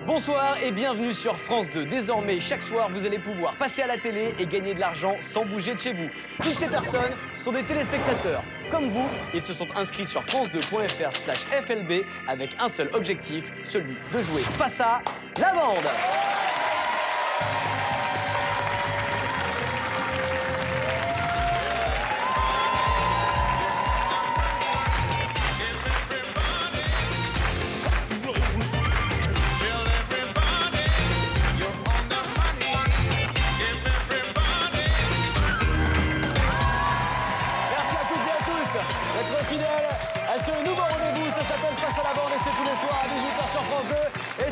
Bonsoir et bienvenue sur France 2. Désormais, chaque soir, vous allez pouvoir passer à la télé et gagner de l'argent sans bouger de chez vous. Toutes ces personnes sont des téléspectateurs. Comme vous, ils se sont inscrits sur france2.fr/FLB avec un seul objectif, celui de jouer face à la bande.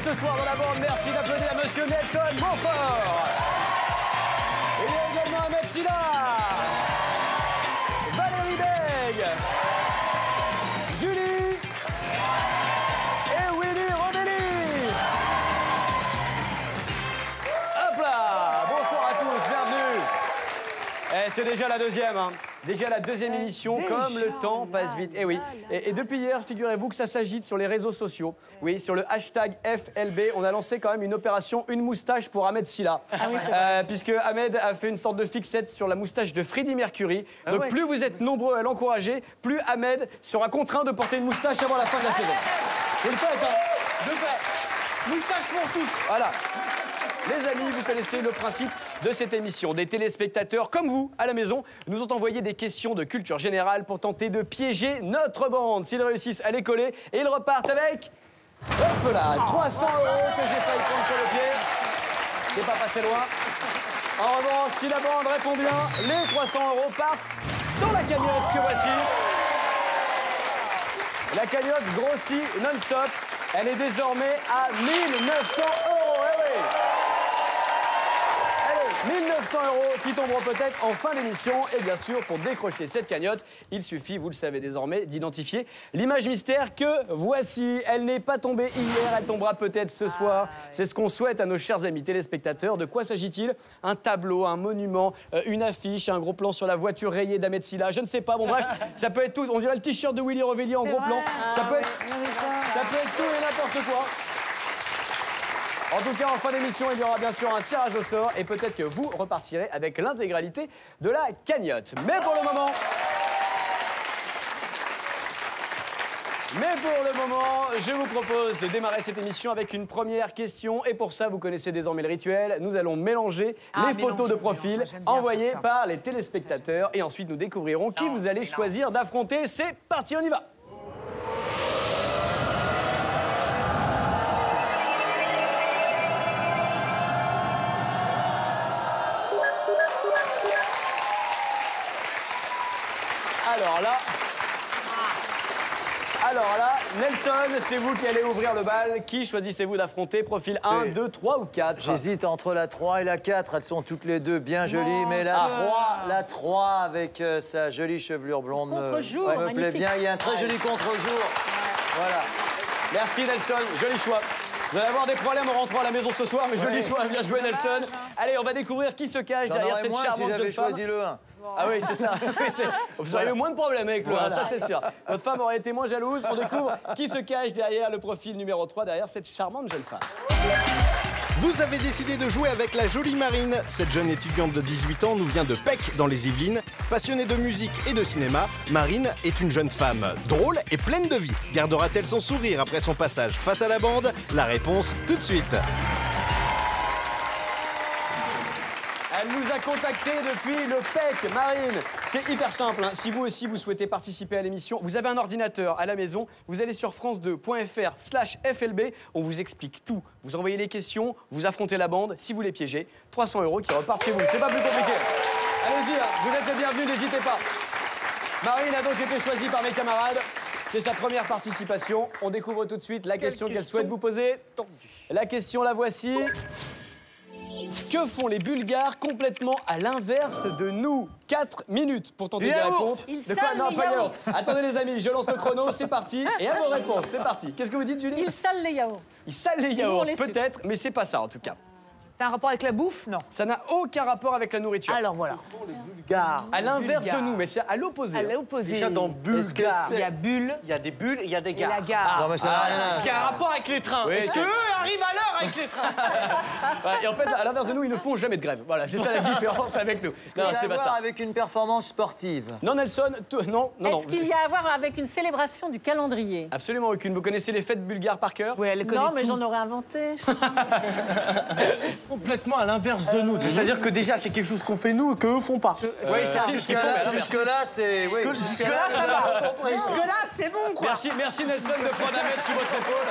Ce soir dans la bande, merci d'applaudir à Monsieur Nelson Montfort. Il y a également Ahmed Silla, Valérie Beg, Julie et Willy Rodelli. Hop là, bonsoir à tous, bienvenue. C'est déjà la deuxième, hein. Déjà la deuxième émission, comme le temps passe vite. Et oui. Et depuis hier, figurez-vous que ça s'agite sur les réseaux sociaux. Oui, sur le hashtag FLB, on a lancé quand même une opération Une moustache pour Ahmed Silla. Ah oui, puisque Ahmed a fait une sorte de fixette sur la moustache de Freddie Mercury. Donc ouais, plus vous êtes nombreux à l'encourager, plus Ahmed sera contraint de porter une moustache avant la fin de la saison. Vous le faites, hein? Je le fais. Moustache pour tous. Voilà. Les amis, vous connaissez le principe de cette émission. Des téléspectateurs comme vous, à la maison, nous ont envoyé des questions de culture générale pour tenter de piéger notre bande. S'ils réussissent à les coller, et ils repartent avec... Hop là, 300 € que j'ai failli prendre sur le pied. C'est pas passé loin. En revanche, si la bande répond bien, les 300 € partent dans la cagnotte que voici. La cagnotte grossit non-stop. Elle est désormais à 1 900 €. Eh oui. 1 900 € qui tomberont peut-être en fin d'émission. Et bien sûr, pour décrocher cette cagnotte, il suffit, vous le savez désormais, d'identifier l'image mystère que voici. Elle n'est pas tombée hier, elle tombera peut-être ce soir. C'est ce qu'on souhaite à nos chers amis téléspectateurs. De quoi s'agit-il? Un tableau, un monument, une affiche, un gros plan sur la voiture rayée d'Ahmed Silla. Je ne sais pas, bon bref, ça peut être tout. On dirait le t-shirt de Willy Rovelli en gros plan. Ça peut être tout et n'importe quoi. En tout cas, en fin d'émission, il y aura bien sûr un tirage au sort et peut-être que vous repartirez avec l'intégralité de la cagnotte. Mais pour le moment, je vous propose de démarrer cette émission avec une première question. Et pour ça, vous connaissez désormais le rituel. Nous allons mélanger les photos de profil envoyées par les téléspectateurs. Et ensuite, nous découvrirons qui vous allez choisir d'affronter. C'est parti, on y va! Alors là, Nelson, c'est vous qui allez ouvrir le bal. Qui choisissez-vous d'affronter? Profil 1, 2, 3 ou 4? J'hésite entre la 3 et la 4. Elles sont toutes les deux bien jolies. Mais la 3 avec sa jolie chevelure blonde me plaît bien. Il y a un très joli contre-jour. Voilà. Merci Nelson, joli choix. Vous allez avoir des problèmes en rentrant à la maison ce soir, mais joli choix, bien joué Nelson. Allez, on va découvrir qui se cache derrière cette charmante jeune femme. si j'avais choisi le 1. Ah oui, c'est ça. Vous auriez eu moins de problèmes avec le 1, ça c'est sûr. Votre femme aurait été moins jalouse. On découvre qui se cache derrière le profil numéro 3, derrière cette charmante jeune femme. Vous avez décidé de jouer avec la jolie Marine. Cette jeune étudiante de 18 ans nous vient de Pec, dans les Yvelines. Passionnée de musique et de cinéma, Marine est une jeune femme drôle et pleine de vie. Gardera-t-elle son sourire après son passage face à la bande? La réponse tout de suite. Elle nous a contactés depuis le PEC, Marine. C'est hyper simple, hein. Si vous aussi vous souhaitez participer à l'émission, vous avez un ordinateur à la maison, vous allez sur france2.fr/FLB, on vous explique tout. Vous envoyez les questions, vous affrontez la bande. Si vous les piégez, 300 € qui repartent chez vous. C'est pas plus compliqué. Allez-y, hein. Vous êtes les bienvenus, n'hésitez pas. Marine a donc été choisie par mes camarades. C'est sa première participation. On découvre tout de suite la question qu'elle souhaite vous poser. La question, la voici. Que font les Bulgares complètement à l'inverse de nous? 4 minutes pour tenter de répondre. De quoi? Non, pas yaourt. Attendez les amis, je lance le chrono, c'est parti. Et à vos réponses, c'est parti. Qu'est-ce que vous dites, Julie? Ils salent les yaourts. Ils salent les yaourts, peut-être, mais c'est pas ça en tout cas. C'est un rapport avec la bouffe? Non. Ça n'a aucun rapport avec la nourriture. Alors voilà. Bulgare. À l'inverse de Bulgare. nous, mais c'est à l'opposé. À l'opposé. Déjà dans Bulgare, Il y a bulle il y a des bulles et il y a des et gares. la gare. Non, mais ça n'a rien à Ce qui a un rapport avec les trains. Oui, Est-ce c'est- qu'eux arrivent à l'heure avec les trains? Ouais, et en fait, à l'inverse de nous, ils ne font jamais de grève. Voilà, c'est ça la différence avec nous. Est-ce que Non, ça a c'est à pas voir ça. avec une performance sportive? Non, Nelson, non. Est-ce qu'il y a à voir avec une célébration du calendrier? Absolument aucune. Vous connaissez les fêtes bulgares par cœur? Oui, elle connaît Non, mais tout. j'en aurais inventé. Complètement à l'inverse de nous. C'est-à-dire que déjà, c'est quelque chose qu'on fait nous et qu'eux font pas. Oui, jusque-là, c'est... Oui. Jusque-là, ça va. Jusque-là, c'est bon, quoi. Merci Nelson de prendre un mètre sur votre épaule.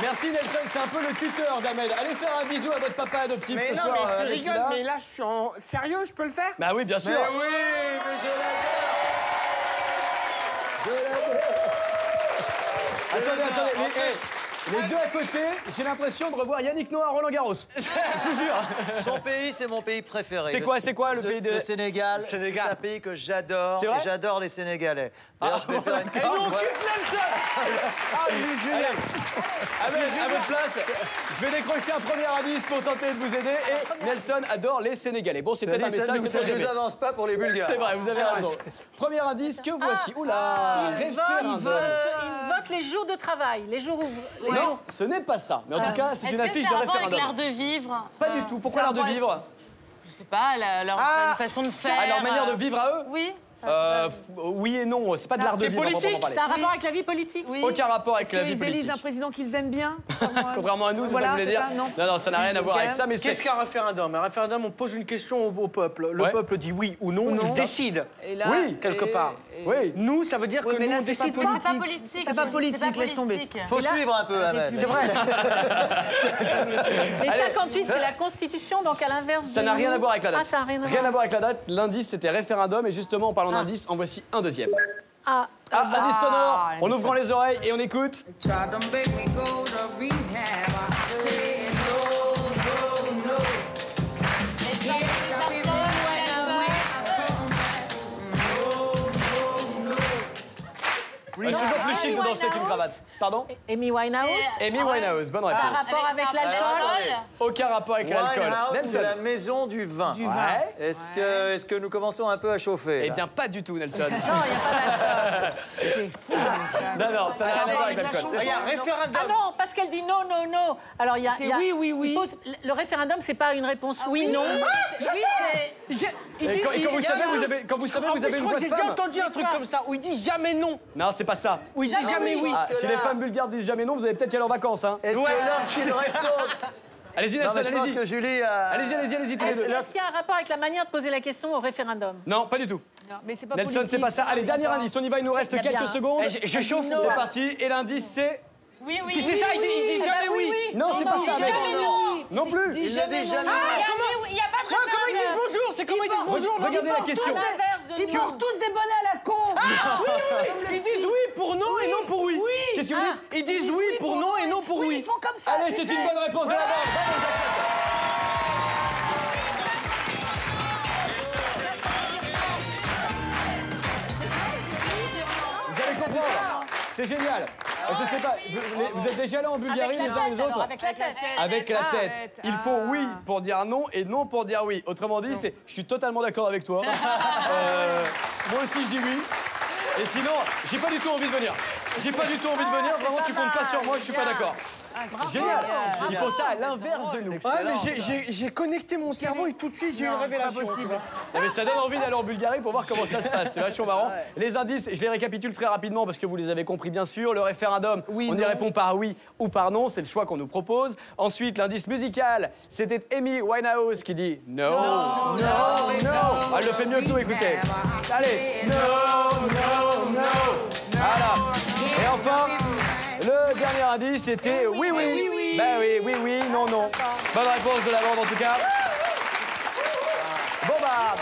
Merci Nelson, c'est un peu le tuteur d'Ahmed. Allez faire un bisou à votre papa adoptif Mais ce non, soir. mais tu avec rigoles, Silla. mais là, je suis en... Sérieux, je peux le faire? Bah oui, bien sûr. Mais oui, mais je Attendez, les deux à côté, j'ai l'impression de revoir Yannick Noah à Roland Garros. Je vous jure. Son pays, c'est mon pays préféré. C'est quoi le pays de... Le Sénégal. Sénégal. C'est un pays que j'adore. C'est vrai Et j'adore les Sénégalais. D'ailleurs, je vais faire une Et nous, on quitte Nelson. Allez, à votre place, je vais décrocher un premier indice pour tenter de vous aider. Et Nelson adore les Sénégalais. Bon, c'est peut-être un message, c'est ça pas ne nous jamais. avance pas pour les Bulgares. C'est vrai, vous avez raison. Premier indice que voici. Oula, Il référendum. vote les jours de travail, les jours ouvrés. Non, ce n'est pas ça. Mais en tout cas, c'est une affiche de avec référendum. l'art de vivre? Pas du tout. Pourquoi l'art de vivre? Je sais pas, leur façon de faire. À leur manière de vivre à eux? Oui. Oui et non. C'est pas de l'art de vivre. à proprement parler. Ça a un rapport avec la vie politique? Oui. Aucun rapport avec la vie Ils élisent politique. un président qu'ils aiment bien. Contrairement à nous, c'est ça que Voilà, vous voulez c'est dire? ça, Non, ça n'a rien à voir avec ça, mais c'est... Qu'est-ce qu'un référendum? Un référendum, on pose une question au peuple. Le Ouais. peuple dit oui ou non, il décide. Et là, Oui, quelque part. Oui. Nous, ça veut dire Oui, que mais nous, là, on c'est pas décide politique. C'est pas politique. C'est pas politique, laisse tomber. Faut suivre un peu, Ahmed. C'est vrai. Mais 58, c'est la Constitution, donc à l'inverse Ça de n'a rien nous. à voir avec la date. Ah, ça n'a rien à Rien à voir. voir avec la date. L'indice, c'était référendum. Et justement, en parlant d'indice, en voici un deuxième. Ah, Indice sonore, en ouvrant les oreilles et on écoute. Try to make me go to rehab. I said no, no, no. Yes, I've been when I went, I come back. No, no, no. C'est toujours plus chic de danser qu'une cravate. Pardon? Amy Winehouse. Amy Winehouse, bonne Ça a réponse. rapport avec l'alcool? Aucun rapport avec l'alcool. Winehouse, c'est la Nelson. maison du vin. Ouais. Est-ce que nous commençons un peu à chauffer Eh là bien, pas du tout, Nelson. Non, il n'y a pas d'alcool. Non, ça n'a rien à voir avec l'alcool. Regarde, référendum. Ah non, parce qu'elle dit non, non, non. Alors, il y a... C'est oui, oui, oui. il pose- le référendum, c'est pas une réponse oui, non. Oui, c'est... Et quand vous savez, vous avez Je une crois voix que de j'ai déjà femme. entendu un truc comme ça, où il dit jamais non. Non, c'est pas ça. Où il dit jamais oui. Ah, si les femmes bulgares disent jamais non, vous allez peut-être y aller en vacances. Hein. Est-ce que lorsqu'il répond... Allez-y, Non, Nelson, mais je pense allez-y. que Julie a... Allez-y, tous les deux. Est-ce qu'il y a un rapport avec la manière de poser la question au référendum? Non, pas du tout. Non, mais c'est pas Nelson, politique. c'est pas ça. Allez, dernier indice, on y va, il nous reste Il y a quelques bien- secondes. Je chauffe. C'est parti. Et l'indice, c'est... Oui, oui. C'est ça, il dit jamais oui. Non, c'est pas ça, mec. Jamais non. Non plus. Il ne dit jamais. Il n'y a pas de Comment ils disent bonjour? C'est comment ils disent bonjour? Regardez la question. À l'inverse de Ils nous. portent tous des bonnets à la con. Ils disent oui pour non et non pour oui. Qu'est-ce que vous dites? Ils disent oui pour non et non pour oui. Ils font comme ça. Allez, c'est une bonne réponse de la bande. Bravo, j'accepte. Vous allez comprendre. C'est génial. Je sais pas, vous êtes déjà allés en Bulgarie les uns les autres? Avec la tête. Avec la tête. Il faut oui pour dire non et non pour dire oui. Autrement dit, c'est je suis totalement d'accord avec toi. Moi aussi, je dis oui. Et sinon, j'ai pas du tout envie de venir. J'ai pas du tout envie de venir. Vraiment, tu comptes pas sur moi, je suis pas d'accord. C'est génial. Il faut ça à l'inverse de nous. Ouais, mais j'ai connecté mon cerveau et tout de suite j'ai eu une révélation. Non, mais ça donne envie d'aller en Bulgarie pour voir comment ça se passe. C'est vachement marrant. Les indices, je les récapitule très rapidement parce que vous les avez compris bien sûr. Le référendum, Oui, on y non. répond par oui ou par non. C'est le choix qu'on nous propose. Ensuite, l'indice musical, c'était Amy Winehouse qui dit no, no, no. Elle le fait mieux que nous, écoutez. Allez, no, no, no. Voilà. Et enfin, le dernier indice, c'était oui, oui. Bah oui, oui, oui, non, non. Bonne réponse de la bande en tout cas. Bon bah,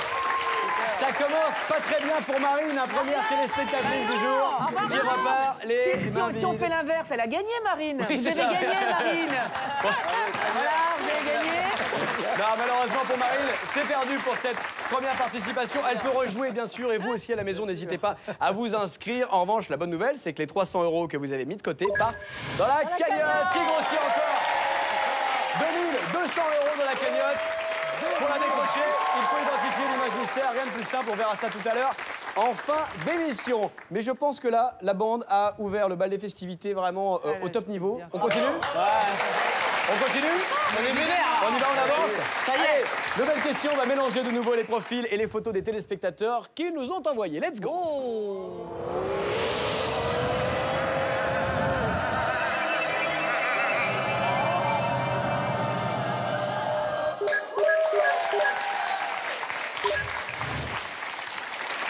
ça commence pas très bien pour Marine, la première téléspectatrice du jour. Qui repart les Si on fait l'inverse, elle a gagné, Marine. Oui, Vous c'est avez ça. gagné, Marine. Voilà, vous avez gagné. Non, malheureusement pour Marine, c'est perdu pour cette Première participation, elle peut rejouer bien sûr et vous aussi à la maison, n'hésitez pas à vous inscrire. En revanche, la bonne nouvelle, c'est que les 300 € que vous avez mis de côté partent dans la cagnotte qui grossit encore. 2200 € dans la cagnotte. Pour la décrocher, il faut identifier l'image mystère, rien de plus simple, on verra ça tout à l'heure en fin d'émission. Mais je pense que là, la bande a ouvert le bal des festivités vraiment au top niveau. On continue ? On continue ? On est vénère. On y va, on avance. Ça y est. Nouvelle question, on va mélanger de nouveau les profils et les photos des téléspectateurs qui nous ont envoyés. Let's go.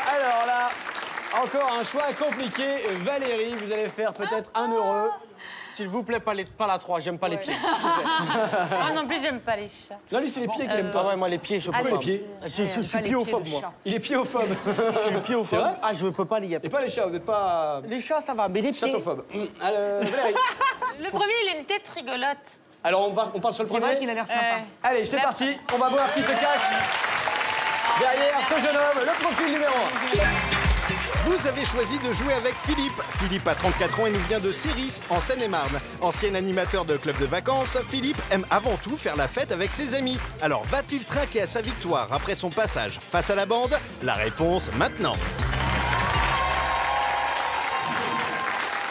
Alors là, encore un choix compliqué. Valérie, vous allez faire peut-être 1 €. S'il vous plaît, pas la 3, j'aime pas les pieds. Moi non plus, j'aime pas les chats. Non, lui, c'est les pieds qu'il aime pas. Ouais, moi, les pieds, je peux Pourquoi pas. les pieds ? Je suis piéophobe, moi. Il est piéophobe. Je suis piéophobe. vrai ? Ah, je peux pas les Et pas les chats, vous n'êtes pas Les chats, ça va, mais les pieds... chatophobe. Valérie. Le premier, il a une tête rigolote. Alors, on passe sur le C'est vrai premier. qu'il a l'air sympa. Allez, c'est parti. On va voir qui se cache derrière ce jeune homme. Le profil numéro 1. Vous avez choisi de jouer avec Philippe. Philippe a 34 ans et nous vient de Céris, en Seine-et-Marne. Ancien animateur de club de vacances, Philippe aime avant tout faire la fête avec ses amis. Alors va-t-il trinquer à sa victoire après son passage face à la bande? La réponse maintenant.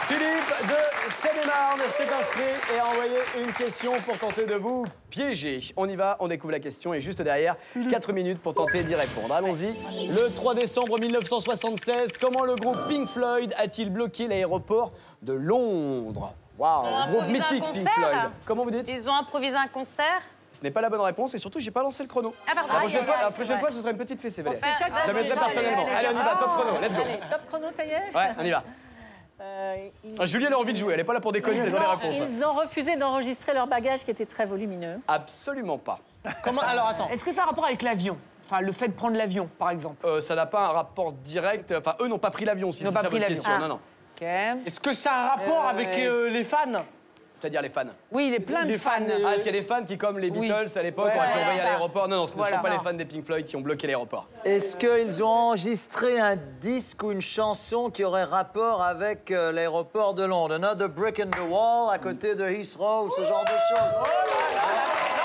Philippe de Seine-et-Marne s'est inscrit et a envoyé une question pour tenter de vous piéger. On y va, on découvre la question et juste derrière, 4 minutes pour tenter d'y répondre. Allons-y. Le 3 décembre 1976, comment le groupe Pink Floyd a-t-il bloqué l'aéroport de Londres? Waouh, groupe improvisé un mythique Pink concert. Floyd. Comment vous dites? Ils ont improvisé un concert. Ce n'est pas la bonne réponse et surtout, j'ai pas lancé le chrono. Ah, pardon. La prochaine fois, ce sera une petite fessée, Valérie. fait chaque Je la mettrai fois. personnellement. Allez, on y va, top chrono, let's go. Allez, top chrono, ça y est. Ouais, on y va. Julie, elle a envie de jouer, elle n'est pas là pour déconner, elle est dans les réponses. Ils ont refusé d'enregistrer leur bagage qui était très volumineux. Absolument pas. Comment... Alors, attends. Est-ce que ça a un rapport avec l'avion? Enfin, le fait de prendre l'avion, par exemple. Ça n'a pas un rapport direct. Enfin, eux n'ont pas pris l'avion, si Ils n'ont c'est pas ça pris votre l'avion. question. Ah. Non, non. Ok. Est-ce que ça a un rapport avec les fans? C'est-à-dire les fans. Oui, il est plein de Les fans. fans, Ah, est-ce qu'il y a des fans qui, comme les Oui. Beatles à l'époque, Ouais, ont été envoyés à ça. l'aéroport? Non, non, ce ne Voilà. sont pas les Non. fans des Pink Floyd qui ont bloqué l'aéroport. Est-ce qu'ils ont enregistré un disque ou une chanson qui aurait rapport avec l'aéroport de Londres? Another Brick in the Wall, à côté de Heathrow, ce genre de choses.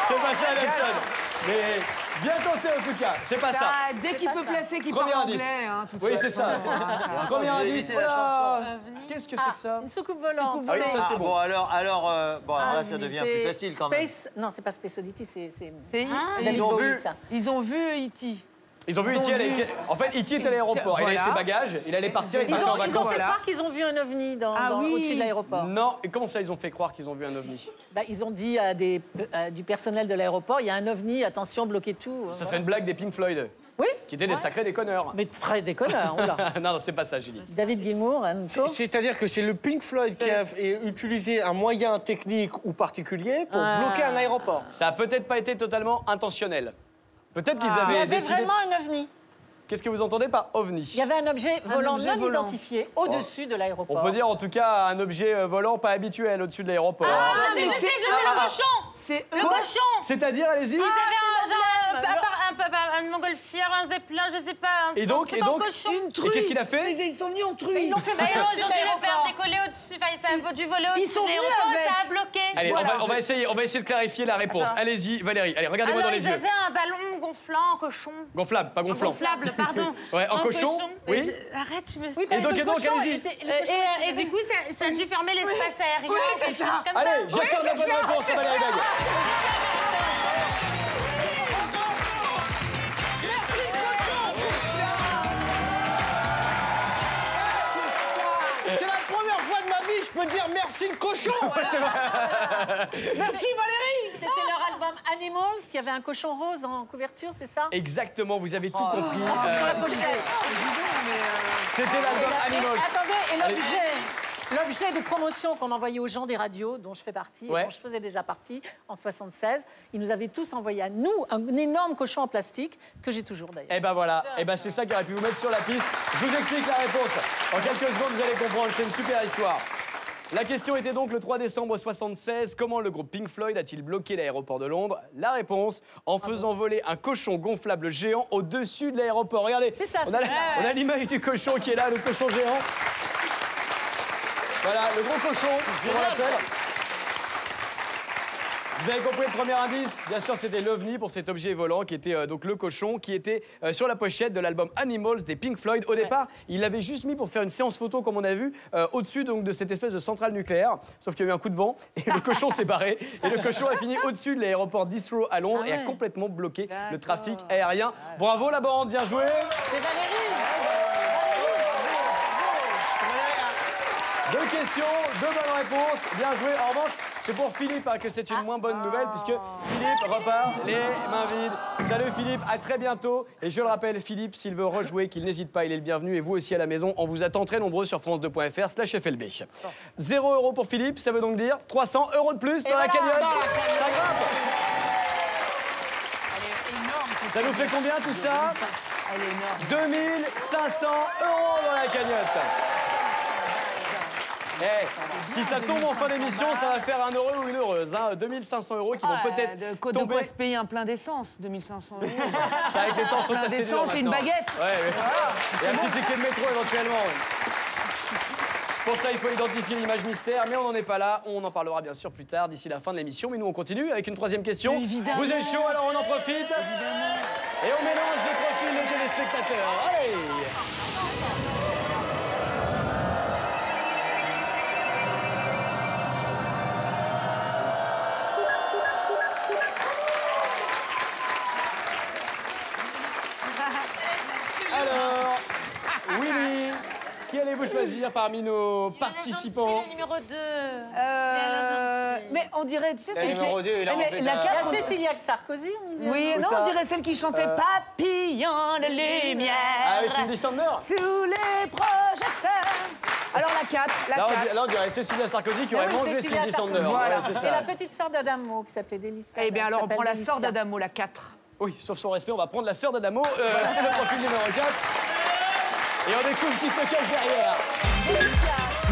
C'est pas ça, Nelson. Mais bien tenté en tout cas, c'est pas ça. Ah, dès qu'il peut placer qu'il parle Premier anglais, indice. hein, tout de Oui, suite. c'est ça. Premier J'ai indice, dit, c'est oh la là. chanson. Qu'est-ce que c'est que ça? Une soucoupe volante. Ah oui, ça c'est bon. Bon, alors là, ça devient plus facile quand même. Non, c'est pas Space Oddity, c'est C'est- David Ils ont Bowie, vu. ça. Ils ont vu E.T. Ils ont vu E.T. aller... En fait, E.T. était à l'aéroport. Il a Voilà. ses bagages, il allait partir, il Ils partait en ont fait vacances. croire qu'ils ont vu un ovni oui. au-dessus de l'aéroport. Non, et comment ça, ils ont fait croire qu'ils ont vu un ovni? Bah, ils ont dit à du personnel de l'aéroport, il y a un ovni, attention, bloquez tout. Ça serait une blague des Pink Floyd, Oui, qui étaient des sacrés déconneurs. mais très déconneur. Oula. Non, non, c'est pas ça, Julie. David Gilmour, Anto. C'est-à-dire que c'est le Pink Floyd qui a utilisé un moyen technique ou particulier pour bloquer un aéroport. Ça a peut-être pas été totalement intentionnel. Peut-être qu'ils Il y avaient avait décidé... vraiment un ovni. Qu'est-ce que vous entendez par ovni? Il y avait un objet volant objet non volant. identifié au-dessus de l'aéroport. On peut dire en tout cas un objet volant pas habituel au-dessus de l'aéroport. Ah, je sais, le cochon. C'est Le cochon. C'est-à-dire, allez-y. Ils avaient un montgolfière, un zeppelin, je sais pas. Et donc, un cochon. Et qu'est-ce qu'il a fait? Ils sont venus en truie. Ils l'ont fait Bah, voler ils ont au-dessus dû de le faire l'aéroport. décoller au-dessus. Enfin, ça a dû voler au-dessus sont de venus l'aéroport, avec. ça a bloqué. Allez, Voilà. on va essayer de clarifier la réponse. Allez-y, Valérie. Allez, regardez-moi Alors, dans les ils yeux. avaient un ballon gonflant en cochon. Gonflable, pas gonflant. Gonflable, pardon. Ouais, en cochon. Oui. Arrête, tu me Et donc, allez-y. Et du coup, ça a dû fermer l'espace aérien. quelque chose comme ça. Allez, j'accorde la bonne réponse à Valérie Bague. C'est la première fois de ma vie, je peux dire merci le cochon. Merci Valérie. C'était leur album Animals, qui avait un cochon rose en couverture, c'est ça? Exactement, vous avez tout compris. Sur la pochette. C'était l'album Animals. Attendez, et l'objet de promotion qu'on envoyait aux gens des radios, dont je fais partie, Ouais. dont je faisais déjà partie, en 76, ils nous avaient tous envoyé à nous un énorme cochon en plastique, que j'ai toujours d'ailleurs. Et ben voilà, et ben c'est ça qui aurait pu vous mettre sur la piste. Je vous explique la réponse. En quelques secondes, vous allez comprendre, c'est une super histoire. La question était donc le 3 décembre 76, comment le groupe Pink Floyd a-t-il bloqué l'aéroport de Londres? La réponse, en faisant voler un cochon gonflable géant au-dessus de l'aéroport. Regardez, on a l'image du cochon qui est là, le cochon géant. Voilà, le gros cochon, je vous rappelle. Vous avez compris le premier indice? Bien sûr, c'était l'OVNI pour cet objet volant qui était donc le cochon qui était sur la pochette de l'album Animals des Pink Floyd. Au départ, il l'avait juste mis pour faire une séance photo, comme on a vu, au-dessus donc de cette espèce de centrale nucléaire. Sauf qu'il y a eu un coup de vent et le cochon s'est barré. Et le cochon a fini au-dessus de l'aéroport d'Heathrow à Londres et a complètement bloqué le trafic aérien. Bravo la bande, bien joué. C'est Valérie. Deux questions, deux bonnes réponses. Bien joué. En revanche, c'est pour Philippe que c'est une moins bonne nouvelle puisque Philippe repart les mains vides. Salut Philippe, à très bientôt. Et je le rappelle, Philippe, s'il veut rejouer, qu'il n'hésite pas, il est le bienvenu. Et vous aussi à la maison, on vous attend très nombreux sur france2.fr/FLB. 0 € pour Philippe, ça veut donc dire 300 € de plus dans la cagnotte. Ça grimpe. Ça nous fait combien tout ça? Elle est énorme. 2500 € dans la cagnotte. Si ça tombe en fin d'émission, ça va faire un heureux ou une heureuse. 2500 € qui vont peut-être tomber. De quoi se payer un plein d'essence, 2500 €. Ça, avec les temps sont assez durs d'essence, c'est une baguette. Et un petit ticket de métro éventuellement. Pour ça, il faut identifier l'image mystère, mais on n'en est pas là. On en parlera bien sûr plus tard, d'ici la fin de l'émission. Mais nous, on continue avec une troisième question. Évidemment. Vous êtes chaud, alors on en profite. Évidemment. Et on mélange les profils des téléspectateurs. Allez! Alors, Willy, qui allez-vous choisir parmi nos participants? Le numéro 2. Mais on dirait, tu sais, Le numéro 2, il a en fait la un- 4, Cécilia Sarkozy. oui, non, on dirait celle qui chantait Papillon de lumière. Ah oui, Cindy Sander. Sous les projecteurs. Alors la 4, Là, on dirait Cécilia Sarkozy qui aurait mangé Cindy Sander. Voilà. Ouais, c'est Et ça. la petite sœur d'Adamo qui s'appelait Délicia. Eh bien, alors on prend la sœur d'Adamo. d'Adamo, la 4. Oui, sauf son respect, on va prendre la sœur d'Adamo. C'est le profil numéro 4. Et on découvre qui se cache derrière.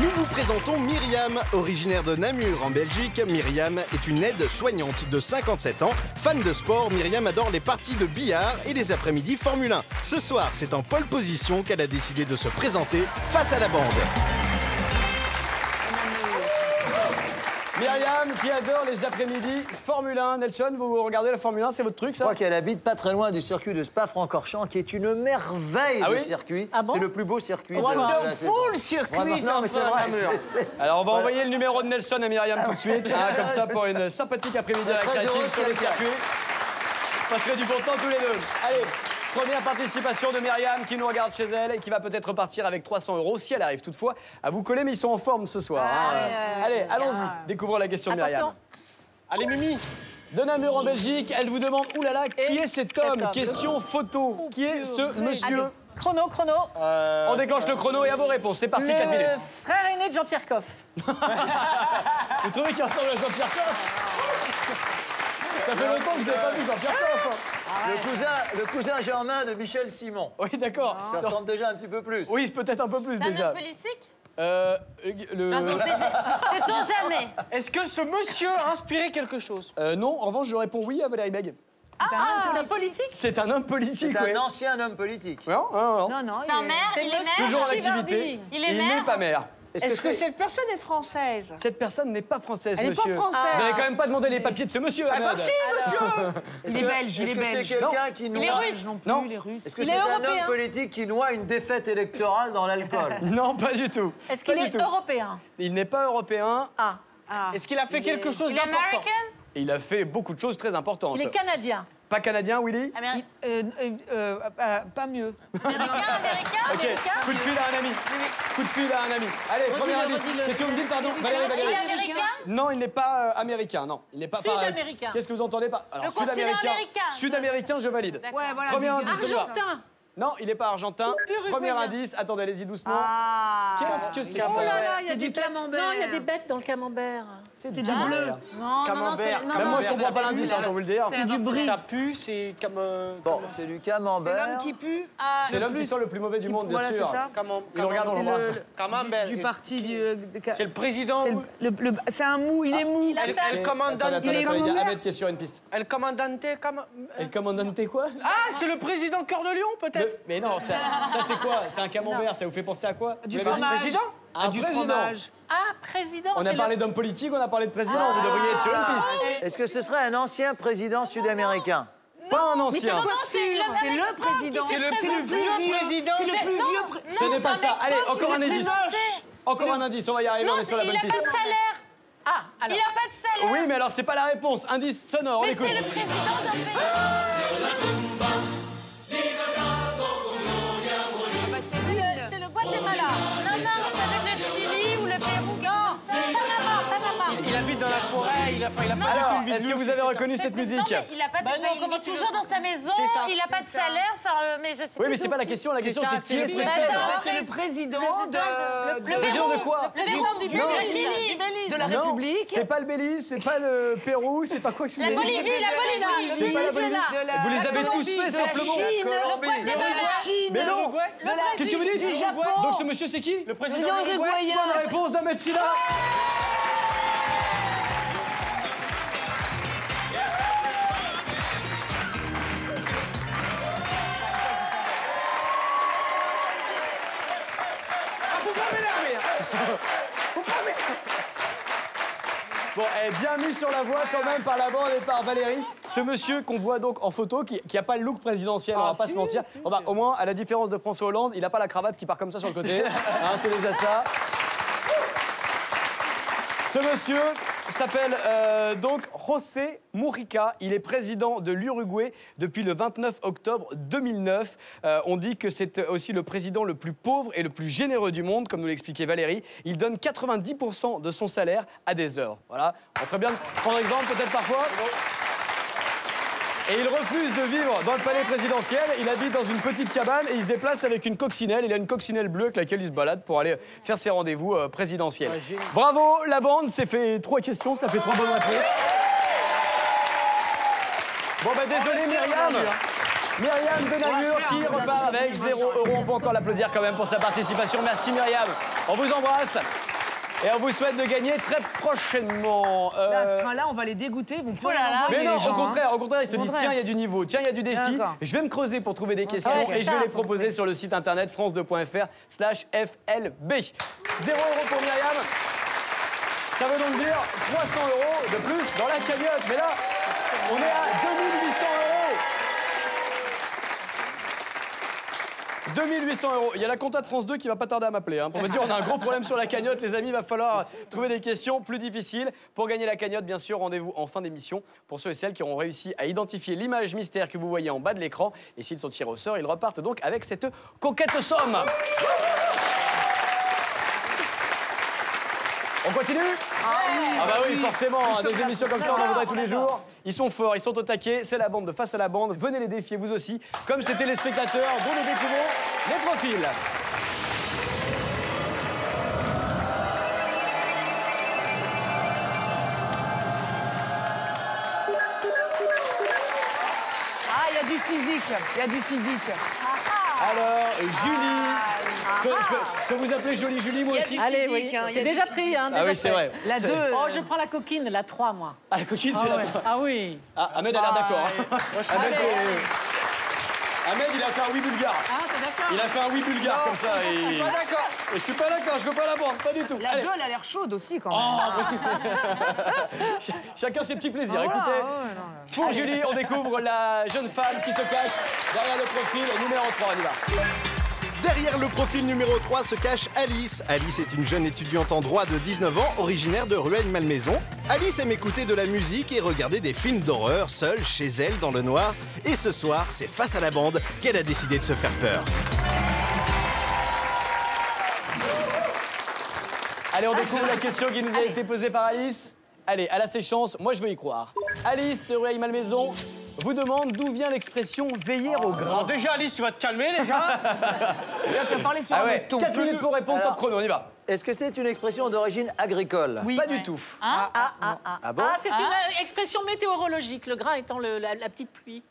Nous vous présentons Myriam. Originaire de Namur en Belgique, Myriam est une aide-soignante de 57 ans. Fan de sport, Myriam adore les parties de billard et les après-midi Formule 1. Ce soir, c'est en pole position qu'elle a décidé de se présenter face à la bande. Myriam qui adore les après-midi Formule 1. Nelson, vous regardez la Formule 1, c'est votre truc Je ça? crois qu'elle habite pas très loin du circuit de Spa-Francorchamps, qui est une merveille de circuit. Ah bon? C'est le plus beau circuit de la saison. Wonderful circuit. Vraiment, non, mais c'est vrai. Alors on va envoyer le numéro de Nelson à Myriam tout de suite, comme ça pour une sympathique après-midi récréative heureuse sur le qu'elle circuit. On passerait du bon temps tous les deux. Allez, première participation de Myriam qui nous regarde chez elle et qui va peut-être repartir avec 300 € si elle arrive toutefois à vous coller, mais ils sont en forme ce soir. Allez, allons-y, découvrons la question de Myriam. Attention. Allez Mimi. De Namur en Belgique, elle vous demande, oulala, qui est cet homme? homme. Question photo. Qui est ce monsieur? Chrono. On déclenche le chrono et à vos réponses. C'est parti, 4 minutes. Le frère aîné de Jean-Pierre Coff. Vous trouvez qu'il ressemble à Jean-Pierre Coff? Ça fait longtemps que vous n'avez pas vu Jean-Pierre Coff. Le cousin germain de Michel Simon. Oui, d'accord. Ça ressemble déjà un petit peu plus. Oui, peut-être un peu plus C'est un déjà. homme politique? Non, sait-on jamais. Est-ce que ce monsieur a inspiré quelque chose? Non, en revanche, je réponds oui à Valérie Beg. C'est un politique. C'est un homme politique, C'est oui. un ancien homme politique. Non, non, non. Non, non. C'est un maire? Il est maire? Toujours en Chivardi. activité. Il est Il maire? n'est pas maire. Est-ce que c'est... cette personne est française? Cette personne n'est pas française, Elle n'est pas monsieur. française. Vous n'avez quand même pas demandé les papiers de ce monsieur, Ah Ahmed. bah si, monsieur! Il est belge, il Est-ce est que c'est belge. quelqu'un qui Il est noie... russe. Non plus, Non. les Russes. Est-ce que Il c'est est un européen. homme politique qui noie une défaite électorale dans l'alcool? Non, pas du tout. Est-ce Pas qu'il du est tout. européen? Il n'est pas européen. Ah. Est-ce qu'il a fait quelque chose Il est d'important? américain? Et il a fait beaucoup de choses très importantes. Il est canadien. Pas canadien, Willy? Américain? Pas mieux. Américain? Ok, coup de fil à un ami. Coup de fil à un ami. Allez, premier indice. Qu'est-ce que vous me dites, pardon? Valérie, Il est Valérie. américain? Non, il n'est pas américain, non. Il n'est pas Sud-américain. Qu'est-ce que vous entendez par... Alors, Le continent américain. Sud-américain, je valide. Ouais, voilà. Premier indice, on y va. Argentin. Non, il n'est pas argentin. Premier indice. Attendez, allez-y doucement. Qu'est-ce que c'est que Oh ça? là là, il y a C'est des du bêtes. camembert. Non, il y a des bêtes dans le camembert. C'est du bleu. Non, Camembert. non, Même moi, je non, comprends pas l'indice, on vous le dire. C'est du brie. Ça pue, c'est comme... Bon, c'est du camembert. L'homme qui pue. C'est l'homme qui sent le plus mauvais du monde, bien Voilà, sûr. c'est ça. Il le regarde, on l'embrasse. Camembert. Du parti du... C'est le président. C'est un mou, il est mou. El commandante. Attendez, il y a camembert. Ahmed qui est sur une piste. El commandante. Et le commandante quoi? Ah, c'est le président Cœur de Lion, peut-être. Mais non, ça c'est quoi? C'est un camembert, ça vous fait penser à quoi? Du Vous l'avez dit, fromage. président? Un Du président. fromage. Ah, président. On a c'est parlé d'homme politique, on a parlé de président, vous devriez être sur une piste. Est-ce que ce serait un ancien président sud-américain? Pas un ancien. C'est le président. C'est le plus vieux président. C'est le plus vieux président. Ce n'est pas ça. Allez, encore un indice. Encore un indice, on va y arriver, on est sur la bonne Il a pas piste. de salaire. Ah, Il alors. a pas de salaire. Oui, mais alors c'est pas la réponse. Indice sonore, on Mais écoute. c'est le président d'un pays. C'est le Guatemala. Non, non, ça doit être le Chili ou le Pérou. Non, Panama. Il habite dans la forêt, il a pas Alors, du tout est-ce que vous avez reconnu cette musique? Non, mais il a pas de. il vit toujours dans sa maison. Il a pas de salaire. Enfin, mais je sais Oui, plus mais c'est d'où. pas la question. La question, c'est qui est Bah, cette C'est le président de... Le président de quoi? Le Pérou, du Chili. de la Non, République. c'est pas le Belize, c'est pas le Pérou, c'est pas quoi que je La vous ai dit? Bolivie, la Bolivie. C'est pas la Bolivie. Venezuela. Vous les avez tous faits, simplement. De la Chine. Mais non. Qu'est-ce que vous dites? Du Japon. Donc ce monsieur, c'est qui? Le président uruguayen. Bonne réponse d'Ahmed Silla. Bon, bien mis sur la voie quand même par la bande et par Valérie. Ce monsieur qu'on voit donc en photo, qui n'a pas le look présidentiel, on va pas se mentir. Au moins, à la différence de François Hollande, il n'a pas la cravate qui part comme ça sur le côté. Hein, c'est déjà ça. Ce monsieur s'appelle donc José Mujica. Il est président de l'Uruguay depuis le 29 octobre 2009. On dit que c'est aussi le président le plus pauvre et le plus généreux du monde, comme nous l'expliquait Valérie. Il donne 90% de son salaire à des œuvres. Voilà. On ferait bien de prendre exemple peut-être parfois. Et il refuse de vivre dans le palais présidentiel. Il habite dans une petite cabane et il se déplace avec une coccinelle. Il a une coccinelle bleue avec laquelle il se balade pour aller faire ses rendez-vous présidentiels. Bravo, la bande s'est fait 3 questions, ça fait 3 bonnes réponses. Bon, ben désolé Myriam. Myriam de Namur qui repart avec 0 €. On peut encore l'applaudir quand même pour sa participation. Merci Myriam. On vous embrasse. Et on vous souhaite de gagner très prochainement. Là, à ce point-là, on va les dégoûter. Vous pouvez l'envoyer, Mais non, les gens, au contraire, ils se disent tiens, il y a du niveau, tiens, il y a du défi. D'accord. Je vais me creuser pour trouver des questions ouais, et je vais les proposer sur le site internet france2.fr/FLB. 0 € pour Myriam. Ça veut donc dire 300 € de plus dans la cagnotte. Mais là, on est à 2800 €. 2800 €. Il y a la compta de France 2 qui va pas tarder à m'appeler pour me dire on a un gros problème sur la cagnotte, les amis, il va falloir trouver des questions plus difficiles. Pour gagner la cagnotte, bien sûr, rendez-vous en fin d'émission pour ceux et celles qui auront réussi à identifier l'image mystère que vous voyez en bas de l'écran. Et s'ils sont tirés au sort, ils repartent donc avec cette coquette somme. On continue? Ah bah oui, forcément, des émissions comme ça, on en voudrait tous les jours. Ils sont forts, ils sont au taquet, c'est la bande de Face à la bande. Venez les défier vous aussi, comme c'était les spectateurs dont nous découvrons les profils. Ah, il y a du physique. Il y a du physique. Alors, Julie, je peux vous appeler Jolie Julie, moi aussi? Allez, oui. hein, il y a C'est du déjà pris, hein, Ah déjà oui, c'est fait. vrai. La 2. Oh, je prends la coquine, la 3, moi. Ah, la coquine, c'est la ouais. 3. Ah oui. Ah, Ahmed a l'air d'accord. Ahmed, il a fait un oui bulgare. Ah, t'es d'accord? Il a fait un oui bulgare comme ça. Je suis pas d'accord. Et je suis pas d'accord, je veux pas la prendre, pas du tout. La 2, Allez. elle a l'air chaude aussi, quand même. Chacun ses petits plaisirs. Ah, Écoutez, ouais, non, pour Julie, on découvre la jeune femme qui se cache derrière le profil numéro 3. On y va. Derrière le profil numéro 3 se cache Alice. Alice est une jeune étudiante en droit de 19 ans, originaire de Rueil-Malmaison. Alice aime écouter de la musique et regarder des films d'horreur, seule, chez elle, dans le noir. Et ce soir, c'est face à la bande qu'elle a décidé de se faire peur. Allez, on découvre la question qui nous a été posée par Alice. Allez, elle a ses chances, moi je veux y croire. Alice de Rueil-Malmaison, vous demande d'où vient l'expression veiller au grain. Alors déjà, Alice, tu vas te calmer déjà. Là, tu as parlé sur Ah un ouais, autre ton. 4 minutes pour répondre, Alors- top chrono, on y va. Est-ce que c'est une expression d'origine agricole? Oui. Pas du tout. Ah bon? Ah, c'est une expression météorologique, le grain étant la petite pluie.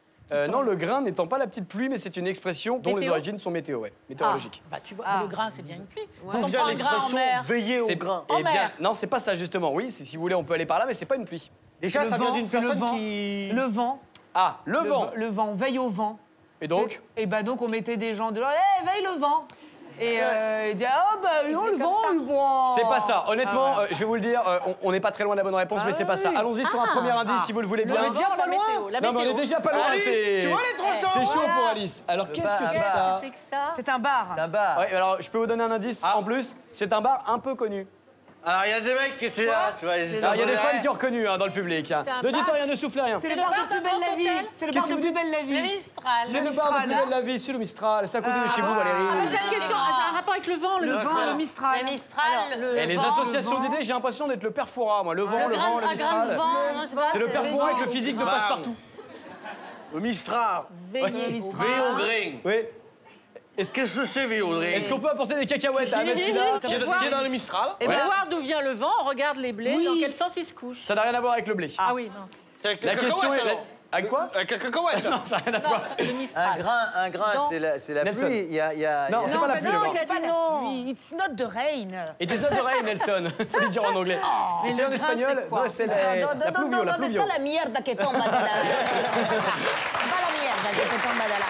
Non, le grain n'étant pas la petite pluie, mais c'est une expression dont les Météo origines sont météorologiques. Bah, tu vois, Ah. le grain, c'est bien une pluie. D'où Quand on vient prend un grain en l'expression mer. veiller au C'est- grain? En Eh bien, mer. non, c'est pas ça justement. Oui, si vous voulez, on peut aller par là, mais c'est pas une pluie. Déjà, Le ça vient vent, d'une le personne vent. qui... Le vent. Ah, le vent. Le vent, on veille au vent. Et donc Et ben donc on mettait des gens dehors, hey, veille le vent. Et ils disaient, ah bah non, le vent, le vent. C'est pas ça. Honnêtement, Ah ouais. je vais vous le dire, on n'est pas très loin de la bonne réponse, mais c'est pas ça. oui. Allons-y sur un premier indice si vous le voulez bien. Le vent, la météo. La Non, mais on est météo. déjà pas loin. Alice, C'est tu vois les 300 c'est chaud voilà. pour Alice. Alors qu'est-ce que bar, c'est un que bar. ça C'est que ça. C'est un bar. C'est un bar. Ouais, alors je peux vous donner un indice en plus. C'est un bar un peu connu. Alors, il y a des mecs qui étaient là, tu vois. Alors, il y a des femmes qui ont reconnu dans le public. un Ne dites bar. rien, ne soufflez rien. C'est le bar de plus belle la vie. C'est le bar Qu'est-ce que de vous plus dites belle la Le vie. Mistral. C'est le bar de plus belle de la vie, c'est le Mistral. C'est à côté de chez vous, Valérie. Ah, j'ai une question. Ah, c'est un rapport avec le vent, Le vent, le Mistral. Le Mistral. Et les vent, associations le vent. d'idées, j'ai l'impression d'être le père Fouras, moi. Le vent, le vent, le Un grain de Mistral. vent. je sais pas, C'est le père Fouras avec le physique de passe-partout. Le Mistral. veiller. Veiller au grain. Oui. Qu'est-ce que c'est veiller au grain? Est-ce qu'on peut apporter des cacahuètes à Ahmed Silla Qui est dans le Mistral? Et Ouais. pour voir d'où vient le vent, on regarde les blés, Oui. dans quel sens ils se couchent. Ça n'a rien à voir avec le blé. Ah oui, mince. C'est avec La les question est... cacahuètes, alors. Avec quoi Avec les cacahuètes. Non, ça n'a rien à voir. C'est le Mistral. Un grain, Non. c'est la Nelson. pluie. Non, c'est pas la pluie, le vent. il a dit non. It's not the rain. Et des de rain, Nelson. Faut le dire en anglais. Et c'est en le grain, espagnol. c'est quoi Non, c'est la pluvio, la pluvio. la mierda che tomba dalla... Pas la mierda che tomba dalla...